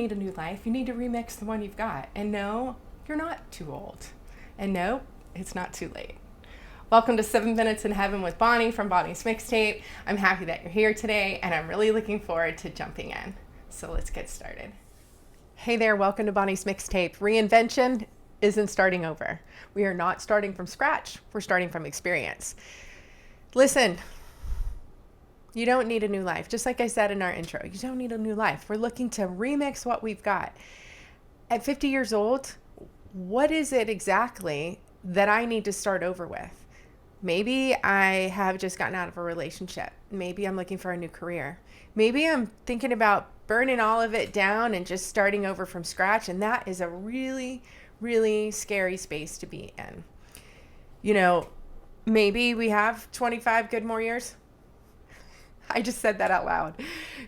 need a new life. You need to remix the one you've got. And no, you're not too old. And no, it's not too late. Welcome to 7 Minutes in Heaven with Bonnie from Bonnie's Mixtape. I'm happy that you're here today, and I'm really looking forward to jumping in. So let's get started. Hey there, welcome to Bonnie's Mixtape. Reinvention isn't starting over. We are not starting from scratch. We're starting from experience. Listen, you don't need a new life. Just like I said in our intro, you don't need a new life. We're looking to remix what we've got. At 50 years old, what is it exactly that I need to start over with? Maybe I have just gotten out of a relationship. Maybe I'm looking for a new career. Maybe I'm thinking about burning all of it down and just starting over from scratch. And that is a really, really scary space to be in. You know, maybe we have 25 good more years. I just said that out loud.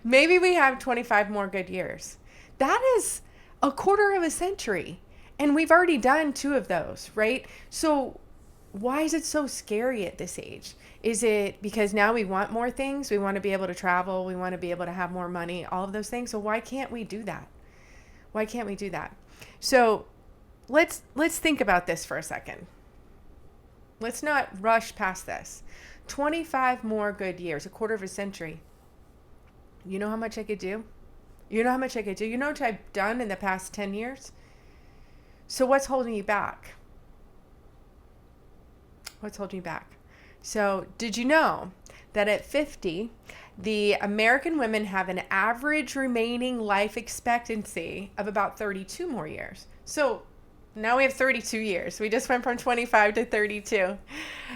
Maybe we have 25 more good years. That is a quarter of a century. And we've already done 2 of those, right? So why is it so scary at this age? Is it because now we want more things? We want to be able to travel. We want to be able to have more money, all of those things. So why can't we do that? Why can't we do that? So let's think about this for a second. Let's not rush past this. 25 more good years, a quarter of a century. You know how much I could do? You know how much I could do? You know what I've done in the past 10 years? So what's holding you back? What's holding you back? So did you know that at 50, the American women have an average remaining life expectancy of about 32 more years? So now we have 32 years. We just went from 25 to 32.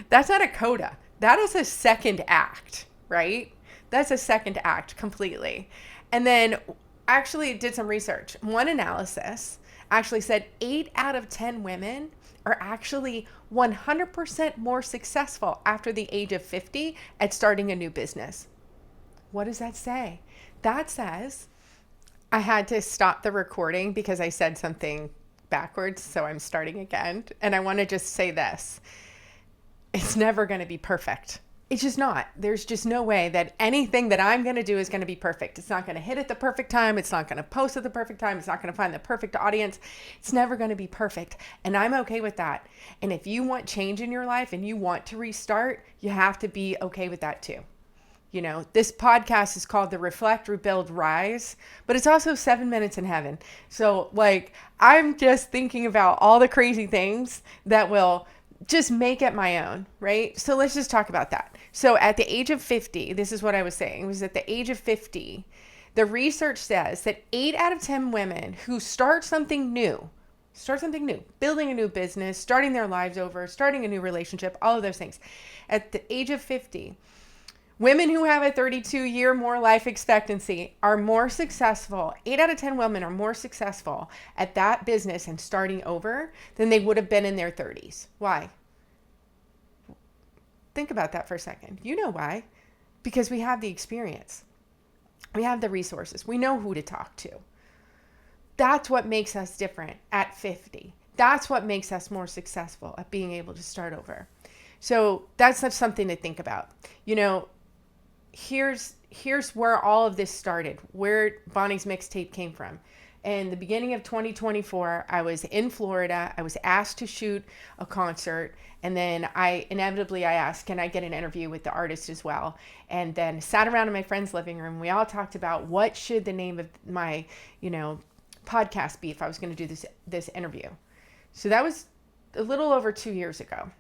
That's not a coda. That is a second act, right? That's a second act completely. And then actually did some research. One analysis actually said 8 out of 10 women are actually 100% more successful after the age of 50 at starting a new business. What does that say? That says, I had to stop the recording because I said something backwards, so I'm starting again. And I want to just say this. It's never going to be perfect. It's just not. There's just no way that anything that I'm going to do is going to be perfect. It's not going to hit at the perfect time. It's not going to post at the perfect time. It's not going to find the perfect audience. It's never going to be perfect. And I'm okay with that. And if you want change in your life and you want to restart, you have to be okay with that too. You know, this podcast is called the Reflect, Rebuild, Rise, but it's also 7 Minutes in Heaven. So I'm just thinking about all the crazy things that will just make it my own, right? So let's just talk about that. So at the age of 50, this is what I was saying, was at the age of 50, the research says that 8 out of 10 women who start something new, building a new business, starting their lives over, starting a new relationship, all of those things. At the age of 50, women who have a 32-year more life expectancy are more successful. 8 out of 10 women are more successful at that business and starting over than they would have been in their 30s. Why? Think about that for a second. You know why? Because we have the experience. We have the resources. We know who to talk to. That's what makes us different at 50. That's what makes us more successful at being able to start over. So that's something to think about. You know, here's where all of this started, where Bonnie's Mixtape came from. In the beginning of 2024, I was in Florida. I was asked to shoot a concert. And then I asked, can I get an interview with the artist as well? And then sat around in my friend's living room. We all talked about what should the name of my, podcast be if I was going to do this interview. So that was a little over 2 years ago.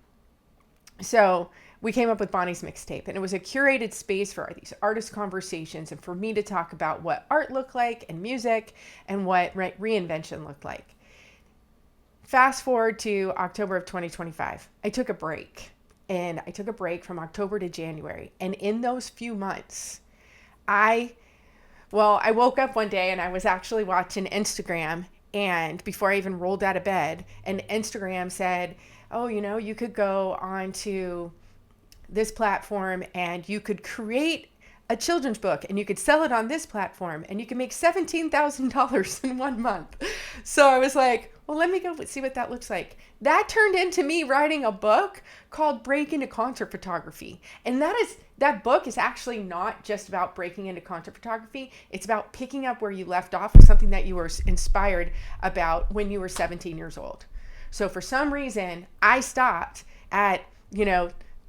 So we came up with Bonnie's Mixtape, and it was a curated space for these artist conversations and for me to talk about what art looked like and music and what reinvention looked like. Fast forward to October of 2025. I took a break, and I took a break from October to January. And in those few months, I woke up one day and I was actually watching Instagram, and before I even rolled out of bed, and Instagram said, oh, you could go onto this platform and you could create a children's book and you could sell it on this platform and you can make $17,000 in 1 month. So I was like, well, let me go see what that looks like. That turned into me writing a book called Break into Concert Photography. And that book is actually not just about breaking into concert photography. It's about picking up where you left off with something that you were inspired about when you were 17 years old. So for some reason, I stopped at,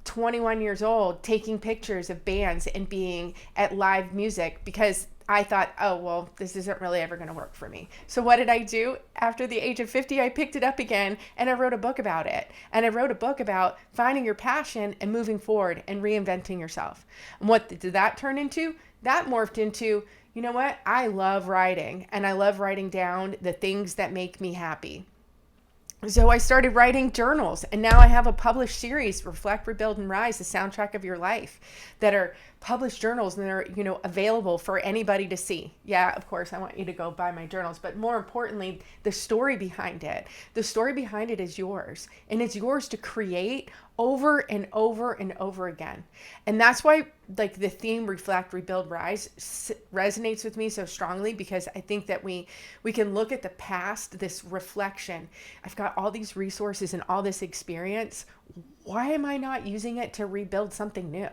21 years old taking pictures of bands and being at live music because I thought, oh, well, this isn't really ever going to work for me. So what did I do? After the age of 50, I picked it up again and I wrote a book about it. And I wrote a book about finding your passion and moving forward and reinventing yourself. And what did that turn into? That morphed into, you know what? I love writing and I love writing down the things that make me happy. So I started writing journals, and now I have a published series, Reflect, Rebuild, and Rise, the soundtrack of your life, that are published journals and they're, available for anybody to see. Yeah, of course, I want you to go buy my journals, but more importantly, the story behind it. The story behind it is yours, and it's yours to create over and over and over again. And that's why the theme Reflect, Rebuild, Rise resonates with me so strongly, because I think that we can look at the past, this reflection. I've got all these resources and all this experience. Why am I not using it to rebuild something new?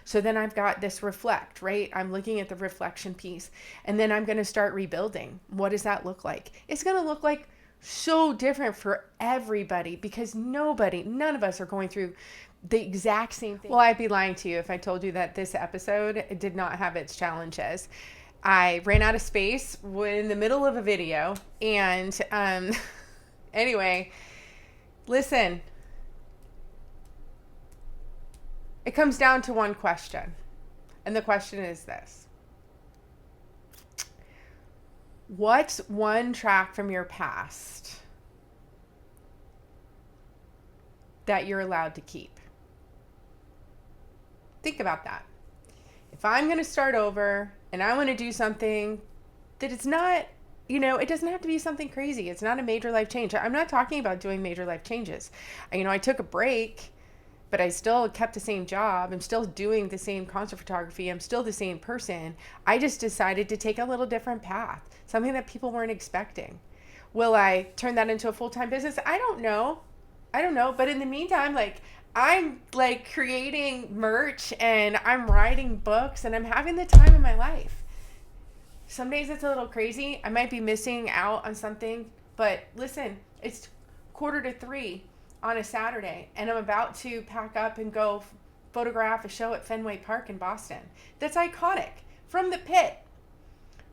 So then I've got this reflect, right? I'm looking at the reflection piece, and then I'm going to start rebuilding. What does that look like? It's going to look like so different for everybody, because none of us are going through the exact same thing. Well, I'd be lying to you if I told you that this episode did not have its challenges. I ran out of space in the middle of a video, and anyway, listen. It comes down to one question, and the question is this. What's one track from your past that you're allowed to keep? Think about that. If I'm going to start over and I want to do something that it's not, it doesn't have to be something crazy. It's not a major life change. I'm not talking about doing major life changes. I took a break, but I still kept the same job. I'm still doing the same concert photography. I'm still the same person. I just decided to take a little different path, something that people weren't expecting. Will I turn that into a full-time business? I don't know. But in the meantime, I'm creating merch and I'm writing books and I'm having the time of my life. Some days it's a little crazy. I might be missing out on something, but listen, it's 2:45 on a Saturday, and I'm about to pack up and go photograph a show at Fenway Park in Boston. That's iconic, from the pit,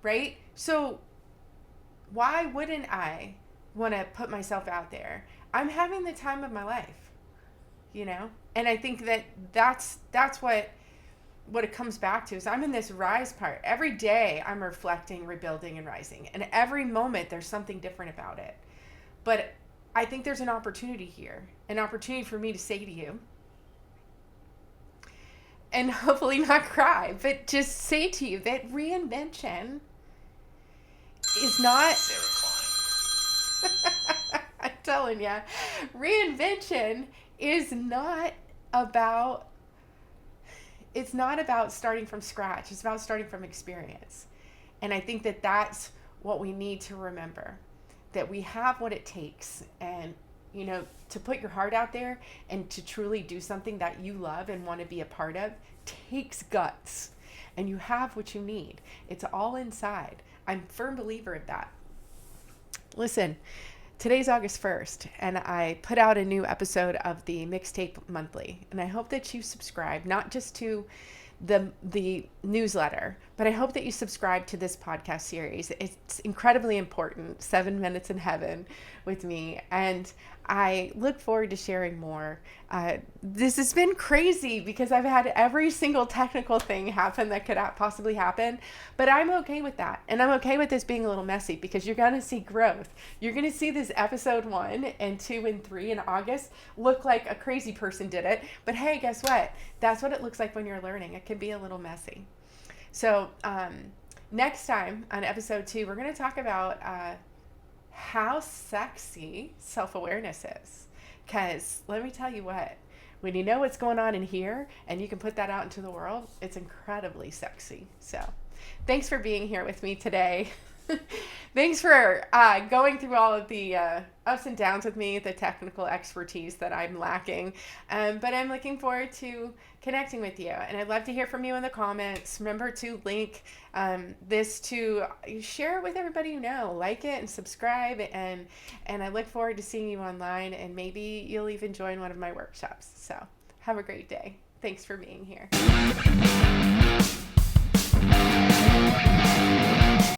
right? So why wouldn't I want to put myself out there? I'm having the time of my life, And I think that's what it comes back to is I'm in this rise part. Every day I'm reflecting, rebuilding, and rising. And every moment there's something different about it. But I think there's an opportunity here, an opportunity for me to say to you, and hopefully not cry, but just say to you that reinvention is not, I'm telling you, reinvention is not about, it's not about starting from scratch. It's about starting from experience. And I think that that's what we need to remember. That we have what it takes, and to put your heart out there and to truly do something that you love and want to be a part of takes guts, and you have what you need. It's all inside. I'm a firm believer of that. Listen, today's August 1st, and I put out a new episode of the Mixtape Monthly, and I hope that you subscribe, not just to the newsletter, but I hope that you subscribe to this podcast series. It's incredibly important. 7 Minutes in Heaven with me, and I look forward to sharing more. This has been crazy because I've had every single technical thing happen that could possibly happen, but I'm okay with that. And I'm okay with this being a little messy because you're going to see growth. You're going to see this episode 1 and 2 and 3 in August look like a crazy person did it. But hey, guess what? That's what it looks like when you're learning. It can be a little messy. So next time on episode 2, we're going to talk about how sexy self-awareness is. Because let me tell you what, when you know what's going on in here and you can put that out into the world, it's incredibly sexy. So thanks for being here with me today. Thanks for going through all of the ups and downs with me, the technical expertise that I'm lacking. But I'm looking forward to connecting with you. And I'd love to hear from you in the comments. Remember to link this to share it with everybody you know. Like it and subscribe. And I look forward to seeing you online. And maybe you'll even join one of my workshops. So have a great day. Thanks for being here.